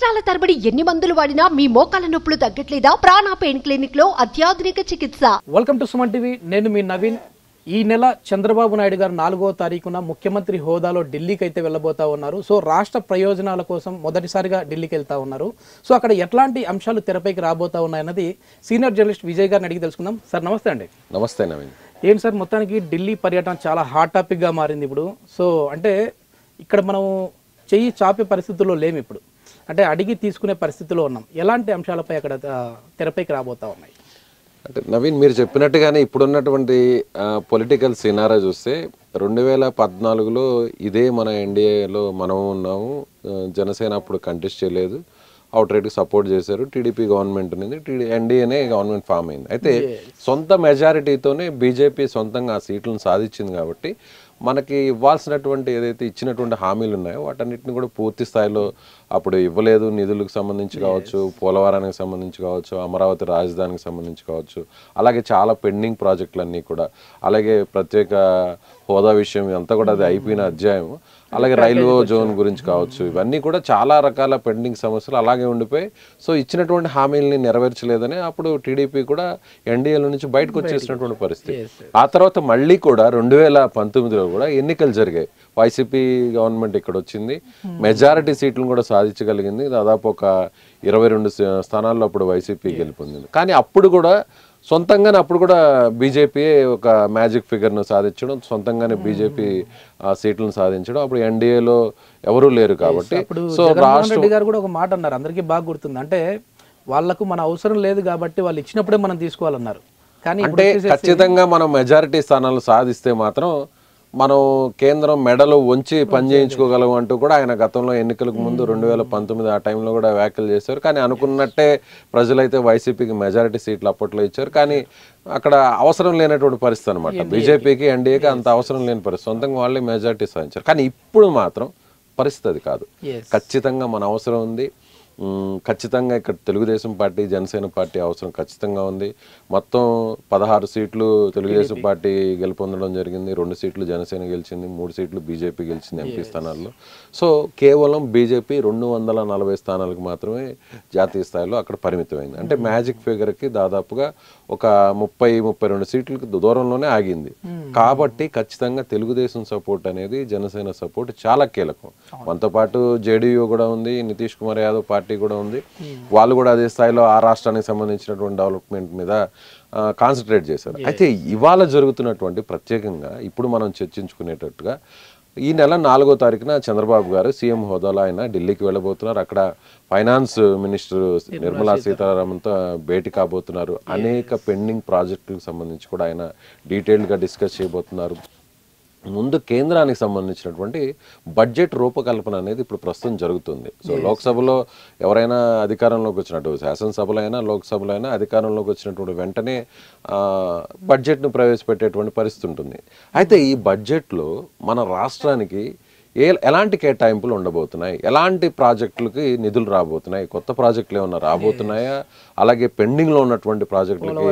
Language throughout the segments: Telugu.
సంవత్సరాల తరబడి ఎన్ని మందులు వాడినా మీ మోకాల నొప్పులు తగ్గట్లేదా? ప్రాణ పెయిన్ క్లినిక్ లో అత్యాధునిక చికిత్స. Welcome to Suman TV. నేను మీ నవీన్. ఈ నెల చంద్రబాబు నాయుడు గారు 4వ తారీఖున ముఖ్యమంత్రి హోదాలో ఢిల్లీకి అయితే వెళ్ళబోతా ఉన్నారు. సో రాష్ట్ర ప్రయోజనాల కోసం మొదటిసారిగా ఢిల్లీకి వెళ్తా ఉన్నారు. సో అక్కడ ఎట్లాంటి అంశాలు తెరపైకి రాబోతా ఉన్నాయన్నది సీనియర్ జర్నలిస్ట్ విజయ్ గారిని అడిగి తెలుసుకుందాం. సార్ నమస్తే అండి. నమస్తే నవీన్. ఏంటి సార్, మొత్తానికి ఢిల్లీ పర్యటన చాలా హాట్ టాపిక్గా మారింది ఇప్పుడు. సో అంటే ఇక్కడ మనం చెయ్యి చాపే పరిస్థితుల్లో లేము ఇప్పుడు, అంటే అడిగి తీసుకునే పరిస్థితిలో ఉన్నాం. ఎలాంటి అంశాలపై అక్కడ తెరపైకి రాబోతా ఉన్నాయి? అంటే నవీన్, మీరు చెప్పినట్టుగానే ఇప్పుడున్నటువంటి పొలిటికల్ సినారా చూస్తే 2014లో ఇదే మన ఎన్డీఏలో మనం ఉన్నాము. జనసేన అప్పుడు కంటెస్ట్ చేయలేదు, అవుట్ రైట్కి సపోర్ట్ చేశారు. టీడీపీ గవర్నమెంట్ ఉంది, ఎన్డీఏనే గవర్నమెంట్ ఫామ్ అయింది. అయితే సొంత మెజారిటీతోనే బీజేపీ సొంతంగా ఆ సీట్లను సాధించింది. కాబట్టి మనకి ఇవ్వాల్సినటువంటి ఏదైతే ఇచ్చినటువంటి హామీలు ఉన్నాయో వాటన్నిటిని కూడా పూర్తి స్థాయిలో అప్పుడు ఇవ్వలేదు. నిధులకు సంబంధించి కావచ్చు, పోలవరానికి సంబంధించి కావచ్చు, అమరావతి రాజధానికి సంబంధించి కావచ్చు, అలాగే చాలా పెండింగ్ ప్రాజెక్టులన్నీ కూడా, అలాగే ప్రత్యేక హోదా విషయం అంతా కూడా అది అయిపోయిన అధ్యాయం. అలాగే రైల్వే జోన్ గురించి కావచ్చు, ఇవన్నీ కూడా చాలా రకాల పెండింగ్ సమస్యలు అలాగే ఉండిపోయి సో ఇచ్చినటువంటి హామీలని నెరవేర్చలేదని అప్పుడు టీడీపీ కూడా ఎన్డీఏల నుంచి బయటకు వచ్చేసినటువంటి పరిస్థితి. ఆ తర్వాత మళ్ళీ కూడా 2019లో కూడా ఎన్నికలు జరిగాయి. వైసీపీ గవర్నమెంట్ ఇక్కడ వచ్చింది, మెజారిటీ సీట్లను కూడా సాధించగలిగింది. దాదాపు ఒక 22 స్థానాల్లో అప్పుడు వైసీపీ గెలుపొందింది. కానీ అప్పుడు కూడా సొంతంగానే అప్పుడు కూడా బీజేపీ ఒక మ్యాజిక్ ఫిగర్ను సాధించడం, సొంతంగానే బీజేపీ సీట్లను సాధించడం. అప్పుడు ఎన్డీఏలో ఎవరూ లేరు కాబట్టి సో జగన్మోహన్ రెడ్డి గారు కూడా ఒక మాట అన్నారు, అందరికీ బాగా గుర్తుంది. అంటే వాళ్లకు మన అవసరం లేదు కాబట్టి వాళ్ళు ఇచ్చినప్పుడే మనం తీసుకోవాలన్నారు. కానీ అంటే ఖచ్చితంగా మనం మెజారిటీ స్థానాలు సాధిస్తే మాత్రం మనం కేంద్రం మెడలు వంచి పనిచేయించుకోగలం అంటూ కూడా ఆయన గతంలో ఎన్నికలకు ముందు 2019 ఆ టైంలో కూడా వ్యాఖ్యలు చేశారు. కానీ అనుకున్నట్టే ప్రజలైతే వైసీపీకి మెజారిటీ సీట్లు అప్పట్లో ఇచ్చారు. కానీ అక్కడ అవసరం లేనటువంటి పరిస్థితి అనమాట. బీజేపీకి ఎన్డీఏకి అంత అవసరం లేని పరిస్థితి, సొంతంగా వాళ్ళే మెజారిటీ సాధించారు. కానీ ఇప్పుడు మాత్రం పరిస్థితి అది కాదు. ఖచ్చితంగా మన అవసరం ఉంది. ఖచ్చితంగా ఇక్కడ తెలుగుదేశం పార్టీ, జనసేన పార్టీ అవసరం ఖచ్చితంగా ఉంది. మొత్తం 16 సీట్లు తెలుగుదేశం పార్టీ గెలుపొందడం జరిగింది, 2 సీట్లు జనసేన గెలిచింది, 3 సీట్లు బీజేపీ గెలిచింది ఎంపీ స్థానాల్లో. సో కేవలం బీజేపీ 240 స్థానాలకు మాత్రమే జాతీయ స్థాయిలో అక్కడ పరిమితమైంది. అంటే మ్యాజిక్ ఫిగర్కి దాదాపుగా ఒక 30-32 సీట్లకి దూరంలోనే ఆగింది. కాబట్టి ఖచ్చితంగా తెలుగుదేశం సపోర్ట్ అనేది జనసేన సపోర్ట్ చాలా కీలకం. మనతో పాటు జేడీయూ కూడా ఉంది, నితీష్ కుమార్ యాదవ్ పార్టీ కూడా ఉంది. వాళ్ళు కూడా అదే స్థాయిలో ఆ రాష్ట్రానికి సంబంధించినటువంటి డెవలప్మెంట్ మీద కాన్సన్ట్రేట్ చేశారు. అయితే ఇవాళ జరుగుతున్నటువంటి ప్రత్యేకంగా ఇప్పుడు మనం చర్చించుకునేటట్టుగా ఈ నెల 4వ తారీఖున చంద్రబాబు గారు సీఎం హోదాలో ఆయన ఢిల్లీకి వెళ్ళబోతున్నారు. అక్కడ ఫైనాన్స్ మినిస్టర్ నిర్మలా సీతారామన్తో భేటీ కాబోతున్నారు. అనేక పెండింగ్ ప్రాజెక్టులకు సంబంధించి కూడా ఆయన డీటెయిల్డ్గా డిస్కస్ చేయబోతున్నారు. ముందు కేంద్రానికి సంబంధించినటువంటి బడ్జెట్ రూపకల్పన అనేది ఇప్పుడు ప్రస్తుతం జరుగుతుంది. సో లోక్సభలో ఎవరైనా అధికారంలోకి వచ్చినట్టు, శాసనసభలో అయినా లోక్సభలో అయినా అధికారంలోకి వచ్చినటువంటి వెంటనే బడ్జెట్ను ప్రవేశపెట్టేటువంటి పరిస్థితి ఉంటుంది. అయితే ఈ బడ్జెట్లో మన రాష్ట్రానికి ఎలాంటి కేటాయింపులు ఉండబోతున్నాయి, ఎలాంటి ప్రాజెక్టులకి నిధులు రాబోతున్నాయి, కొత్త ప్రాజెక్టులు ఏమన్నా రాబోతున్నాయా, అలాగే పెండింగ్లో ఉన్నటువంటి ప్రాజెక్టులకి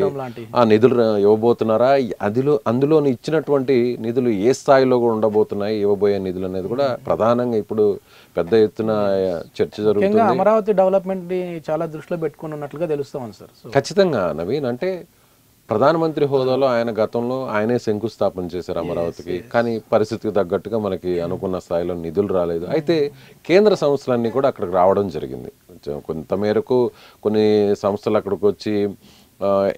నిధులు ఇవ్వబోతున్నారా, అందులో ఇచ్చినటువంటి నిధులు ఏ స్థాయిలో కూడా ఉండబోతున్నాయి, ఇవ్వబోయే నిధులు అనేది కూడా ప్రధానంగా ఇప్పుడు పెద్ద ఎత్తున చర్చ జరుగుతుంది. అమరావతి డెవలప్మెంట్ చాలా దృష్టిలో పెట్టుకుని ఉన్నట్లుగా తెలుస్తామని సార్. ఖచ్చితంగా నవీన్, అంటే ప్రధానమంత్రి హోదాలో ఆయన గతంలో ఆయనే శంకుస్థాపన చేశారు అమరావతికి. కానీ పరిస్థితికి తగ్గట్టుగా మనకి అనుకున్న స్థాయిలో నిధులు రాలేదు. అయితే కేంద్ర సంస్థలన్నీ కూడా అక్కడికి రావడం జరిగింది. కొంతమేరకు కొన్ని సంస్థలు అక్కడికి వచ్చి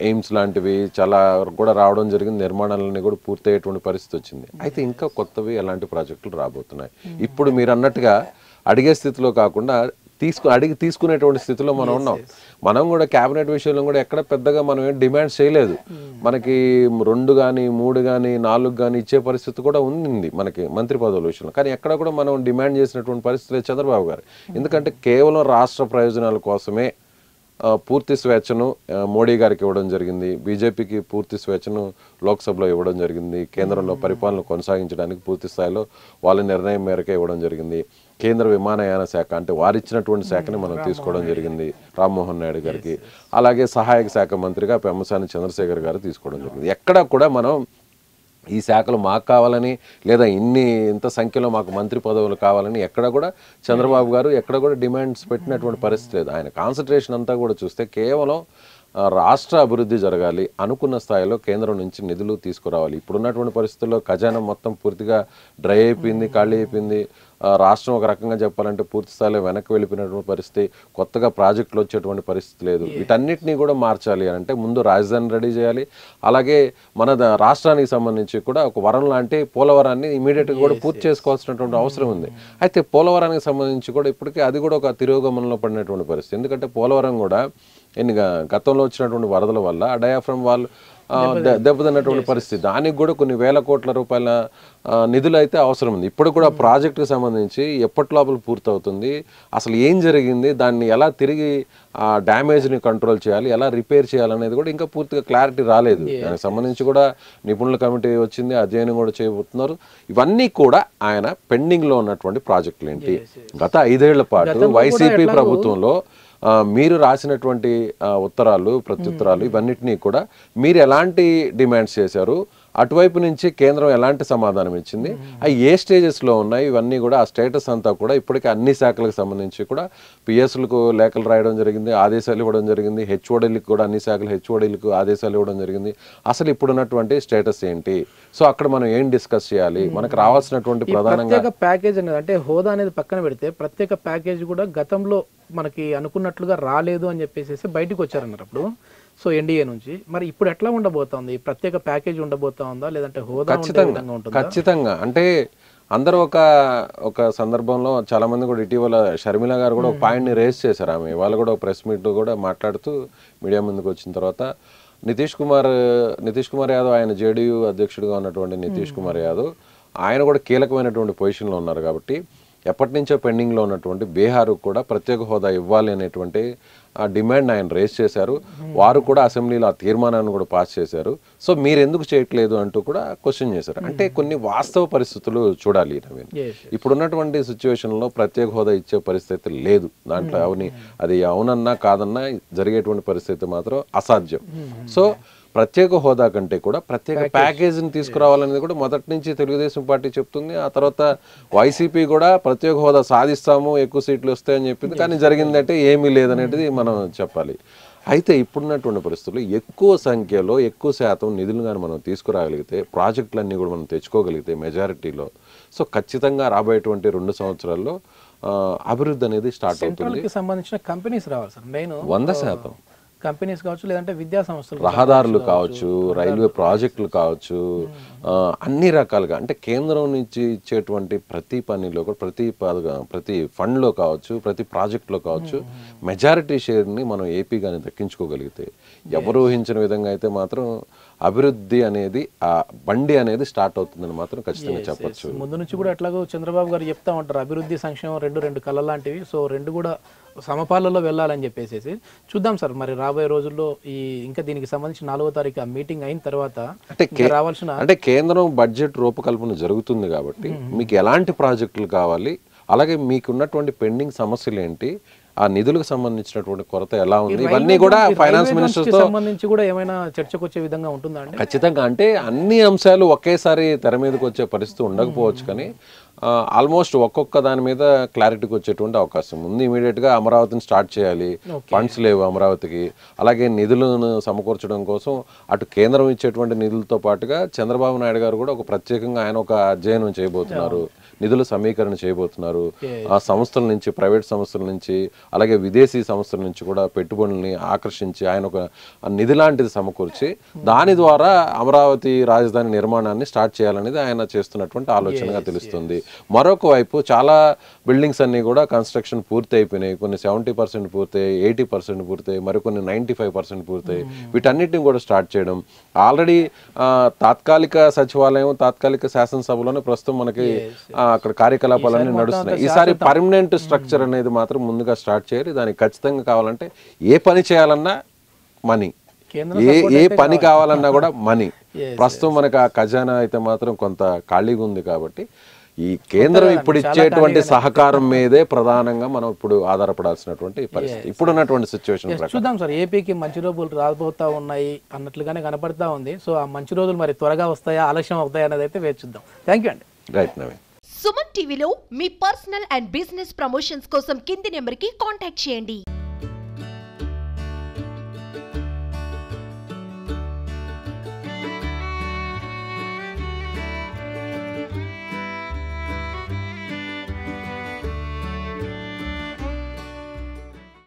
ఎయిమ్స్ లాంటివి చాలా కూడా రావడం జరిగింది. నిర్మాణాలన్నీ కూడా పూర్తయ్యేటువంటి పరిస్థితి వచ్చింది. అయితే ఇంకా కొత్తవి ఎలాంటి ప్రాజెక్టులు రాబోతున్నాయి. ఇప్పుడు మీరు అన్నట్టుగా అడిగే స్థితిలో కాకుండా తీసుకునేటువంటి స్థితిలో మనం ఉన్నాం. మనం కూడా క్యాబినెట్ విషయంలో కూడా ఎక్కడ పెద్దగా మనం ఏం డిమాండ్స్ చేయలేదు. మనకి 2 కానీ 3 కానీ 4 కానీ ఇచ్చే పరిస్థితి కూడా ఉంది మనకి మంత్రి పదవుల విషయంలో. కానీ ఎక్కడ కూడా మనం డిమాండ్ చేసినటువంటి పరిస్థితి చంద్రబాబు గారు. ఎందుకంటే కేవలం రాష్ట్ర ప్రయోజనాల కోసమే పూర్తి స్వేచ్ఛను మోడీ గారికి ఇవ్వడం జరిగింది, బీజేపీకి పూర్తి స్వేచ్ఛను లోక్సభలో ఇవ్వడం జరిగింది, కేంద్రంలో పరిపాలన కొనసాగించడానికి పూర్తి స్థాయిలో వాళ్ళ నిర్ణయం మేరకే ఇవ్వడం జరిగింది. కేంద్ర విమానయాన శాఖ అంటే వారిచ్చినటువంటి శాఖని మనం తీసుకోవడం జరిగింది రామ్మోహన్ నాయుడు గారికి. అలాగే సహాయక శాఖ మంత్రిగా పెమ్మసాని చంద్రశేఖర్ గారు తీసుకోవడం జరిగింది. ఎక్కడ కూడా మనం ఈ శాఖలు మాకు కావాలని లేదా ఇంత సంఖ్యలో మాకు మంత్రి పదవులు కావాలని ఎక్కడ కూడా చంద్రబాబు గారు ఎక్కడ కూడా డిమాండ్స్ పెట్టినటువంటి పరిస్థితి లేదు. ఆయన కాన్సన్ట్రేషన్ అంతా కూడా చూస్తే కేవలం రాష్ట్ర అభివృద్ధి జరగాలి, అనుకున్న స్థాయిలో కేంద్రం నుంచి నిధులు తీసుకురావాలి. ఇప్పుడున్నటువంటి పరిస్థితుల్లో ఖజానా మొత్తం పూర్తిగా డ్రై అయిపోయింది, ఖాళీ అయిపోయింది. రాష్ట్రం ఒక రకంగా చెప్పాలంటే పూర్తి స్థాయిలో వెనక్కి వెళ్ళిపోయినటువంటి పరిస్థితి, కొత్తగా ప్రాజెక్టులు వచ్చేటువంటి పరిస్థితి లేదు. వీటన్నిటినీ కూడా మార్చాలి అని అంటే ముందు రాజధాని రెడీ చేయాలి. అలాగే మన రాష్ట్రానికి సంబంధించి కూడా ఒక వరం లాంటి పోలవరాన్ని ఇమీడియట్గా కూడా పూర్తి చేసుకోవాల్సినటువంటి అవసరం ఉంది. అయితే పోలవరానికి సంబంధించి కూడా ఇప్పటికీ అది కూడా ఒక తిరోగమనంలో పడినటువంటి పరిస్థితి. ఎందుకంటే పోలవరం కూడా గతంలో వచ్చినటువంటి వరదల వల్ల ఆ డయాఫ్రమ్ వాళ్ళు దెబ్బతిన్నటువంటి పరిస్థితి. దానికి కూడా కొన్ని వేల కోట్ల రూపాయల నిధులు అయితే అవసరం ఉంది. ఇప్పుడు కూడా ప్రాజెక్టుకి సంబంధించి ఎప్పటి లోపల పూర్తవుతుంది, అసలు ఏం జరిగింది, దాన్ని ఎలా తిరిగి ఆ డ్యామేజ్ని కంట్రోల్ చేయాలి, ఎలా రిపేర్ చేయాలనేది కూడా ఇంకా పూర్తిగా క్లారిటీ రాలేదు. దానికి సంబంధించి కూడా నిపుణుల కమిటీ వచ్చింది, అధ్యయనం కూడా చేయబోతున్నారు. ఇవన్నీ కూడా ఆయన పెండింగ్లో ఉన్నటువంటి ప్రాజెక్టులు ఏంటి. గత 5 ఏళ్ల పాటు వైసీపీ ప్రభుత్వంలో మీరు రాసినటువంటి ఉత్తరాలు, ప్రత్యుత్తరాలు ఇవన్నిటినీ కూడా మీరు ఎలాంటి డిమాండ్స్ చేశారు, అటువైపు నుంచి కేంద్రం ఎలాంటి సమాధానం ఇచ్చింది, అవి ఏ స్టేజెస్లో ఉన్నాయి, ఇవన్నీ కూడా ఆ స్టేటస్ అంతా కూడా ఇప్పటికీ అన్ని శాఖలకు సంబంధించి కూడా పిఎస్లకు లేఖలు రాయడం జరిగింది, ఆదేశాలు ఇవ్వడం జరిగింది. హెచ్ఓడీలకు కూడా అన్ని శాఖలు హెచ్ఓడీలకు ఆదేశాలు ఇవ్వడం జరిగింది. అసలు ఇప్పుడున్నటువంటి స్టేటస్ ఏంటి, సో అక్కడ మనం ఏం డిస్కస్ చేయాలి, మనకు రావాల్సినటువంటి ప్రధానంగా ప్యాకేజ్ అనేది అంటే హోదా అనేది పక్కన పెడితే ప్రత్యేక ప్యాకేజ్ కూడా గతంలో మనకి అనుకున్నట్లుగా రాలేదు అని చెప్పేసి బయటకు వచ్చారన్నారు అప్పుడు. సో ఎన్డీఏ నుంచి మరి ఇప్పుడు ఎట్లా ఉండబోతోంది, ప్రత్యేక ప్యాకేజ్ ఉండబోతోందా లేదంటే హోదా ఖచ్చితంగా అంటే అందరూ ఒక సందర్భంలో చాలా మంది కూడా ఇటీవల షర్మిల గారు కూడా ఒక పాయింట్ని రేస్ చేశారు. ఆమె వాళ్ళు కూడా ఒక ప్రెస్ మీట్ కూడా మాట్లాడుతూ మీడియా ముందుకు వచ్చిన తర్వాత నితీష్ కుమార్ యాదవ్, ఆయన జేడీయూ అధ్యక్షుడిగా ఉన్నటువంటి నితీష్ కుమార్ యాదవ్ ఆయన కూడా కీలకమైనటువంటి పొజిషన్లో ఉన్నారు. కాబట్టి ఎప్పటి నుంచో పెండింగ్లో ఉన్నటువంటి బీహార్ కూడా ప్రత్యేక హోదా ఇవ్వాలి అనేటువంటి ఆ డిమాండ్ ఆయన రేస్ చేశారు. వారు కూడా అసెంబ్లీలో ఆ తీర్మానాన్ని కూడా పాస్ చేశారు. సో మీరు ఎందుకు చేయట్లేదు అంటూ కూడా క్వశ్చన్ చేశారు. అంటే కొన్ని వాస్తవ పరిస్థితులు చూడాలి నవీన్. ఇప్పుడున్నటువంటి సిచ్యువేషన్లో ప్రత్యేక హోదా ఇచ్చే పరిస్థితి లేదు. దాంట్లో అది అవునన్నా కాదన్నా జరిగేటువంటి పరిస్థితి మాత్రం అసాధ్యం. సో ప్రత్యేక హోదా కంటే కూడా ప్రత్యేక ప్యాకేజీని తీసుకురావాలనేది కూడా మొదటి నుంచి తెలుగుదేశం పార్టీ చెప్తుంది. ఆ తర్వాత వైసీపీ కూడా ప్రత్యేక హోదా సాధిస్తాము, ఎక్కువ సీట్లు వస్తాయని చెప్పింది. కానీ జరిగిందంటే ఏమీ లేదనేది మనం చెప్పాలి. అయితే ఇప్పుడున్నటువంటి పరిస్థితుల్లో ఎక్కువ సంఖ్యలో ఎక్కువ శాతం నిధులు కానీ మనం తీసుకురాగలిగితే, ప్రాజెక్టులన్నీ కూడా మనం తెచ్చుకోగలిగితే మెజారిటీలో, సో ఖచ్చితంగా రాబోయేటువంటి 2 సంవత్సరాల్లో అభివృద్ధి అనేది స్టార్ట్ అవుతుంది. సంబంధించిన కంపెనీస్ రావాలి సార్, మెయిన్ 100% కంపెనీస్ కావచ్చు, లేదంటే విద్యా సంస్థలు, రహదారులు కావచ్చు, రైల్వే ప్రాజెక్టులు కావచ్చు, అన్ని రకాలుగా అంటే కేంద్రం నుంచి ఇచ్చేటువంటి ప్రతి పనిలో కూడా ప్రతి ఫండ్లో కావచ్చు, ప్రతి ప్రాజెక్టులో కావచ్చు మెజారిటీ షేర్ని మనం ఏపీ కానీ దక్కించుకోగలిగితే, ఎవరు ఊహించిన విధంగా అయితే మాత్రం అభివృద్ధి అనేది ఆ బండి అనేది స్టార్ట్ అవుతుందని మాత్రం ఖచ్చితంగా చెప్పచ్చు. ముందు నుంచి కూడా ఎట్లాగో చంద్రబాబు గారు చెప్తా ఉంటారు, అభివృద్ధి సంక్షేమం రెండు కళ్ళ లాంటివి. సో రెండు కూడా సమపాలలో వెళ్ళాలని చెప్పేసి చూద్దాం సార్. మరి రాబోయే రోజుల్లో ఇంకా దీనికి సంబంధించి 4వ తారీఖు మీటింగ్ అయిన తర్వాత రావాల్సిన అంటే కేంద్రం బడ్జెట్ రూపకల్పన జరుగుతుంది కాబట్టి మీకు ఎలాంటి ప్రాజెక్టులు కావాలి, అలాగే మీకున్నటువంటి పెండింగ్ సమస్యలు ఏంటి, ఆ నిధులకు సంబంధించినటువంటి కొరత ఎలా ఉంది, ఇవన్నీ కూడా ఫైనాన్స్ మినిస్టర్ తో సంబంధించి కూడా ఏమైనా చర్చకు వచ్చే విధంగా ఉంటుందా అండి? ఖచ్చితంగా. అంటే అన్ని అంశాలు ఒకేసారి తెర మీదకి వచ్చే పరిస్థితి ఉండకపోవచ్చు, కానీ ఆల్మోస్ట్ ఒక్కొక్క దాని మీద క్లారిటీకి వచ్చేటువంటి అవకాశం ఉంది. ఇమీడియట్గా అమరావతిని స్టార్ట్ చేయాలి, ఫండ్స్ లేవు అమరావతికి. అలాగే నిధులను సమకూర్చడం కోసం అటు కేంద్రం ఇచ్చేటువంటి నిధులతో పాటుగా చంద్రబాబు నాయుడు గారు కూడా ఒక ప్రత్యేకంగా ఆయన ఒక అధ్యయనం చేయబోతున్నారు, నిధుల సమీకరణ చేయబోతున్నారు. ఆ సంస్థల నుంచి, ప్రైవేట్ సంస్థల నుంచి, అలాగే విదేశీ సంస్థల నుంచి కూడా పెట్టుబడుల్ని ఆకర్షించి ఆయన ఒక నిధి లాంటిది సమకూర్చి దాని ద్వారా అమరావతి రాజధాని నిర్మాణాన్ని స్టార్ట్ చేయాలనేది ఆయన చేస్తున్నటువంటి ఆలోచనగా తెలుస్తుంది. మరొక వైపు చాలా బిల్డింగ్స్ అన్ని కూడా కన్స్ట్రక్షన్ పూర్తి అయిపోయినాయి. కొన్ని 70% పూర్తయి, 80% పూర్తయి, మరికొన్ని 95% పూర్తయి. వీటన్నిటిని కూడా స్టార్ట్ చేయడం. ఆల్రెడీ తాత్కాలిక సచివాలయం, తాత్కాలిక శాసనసభలోనే ప్రస్తుతం మనకి అక్కడ కార్యకలాపాలన్నీ నడుస్తున్నాయి. ఈసారి పర్మనెంట్ స్ట్రక్చర్ అనేది మాత్రం ముందుగా స్టార్ట్ చేయాలి. దానికి ఖచ్చితంగా కావాలంటే ఏ పని చేయాలన్నా మనీ, ఏ పని కావాలన్నా కూడా మనీ. ప్రస్తుతం మనకు ఆ ఖజానా అయితే మాత్రం కొంత ఖాళీగా ఉంది కాబట్టి ఈ కేంద్రం ఇప్పుడు ఇచ్చేటువంటి సహకారం మీదే ప్రధానంగా మనం ఇప్పుడు ఆధారపడాల్సినటువంటి పరిస్థితి ఇప్పుడున్నటువంటి సిచ్యువేషన్. చూద్దాం సార్, ఏపీకి మంచి రోజులు రాబోతా ఉన్నాయి అన్నట్లుగానే కనపడతా ఉంది. సో ఆ మంచి రోజులు మరి త్వరగా వస్తాయా, ఆలస్యం అవుతాయా అనేది అయితే వేచి చూద్దాం. థ్యాంక్ యూ అండి. రైట్ నవీన్. సుమన్ టీవీలో మీ పర్సనల్ అండ్ బిజినెస్ ప్రమోషన్స్ కోసం కింది నెంబర్కి కాంటాక్ట్ చేయండి.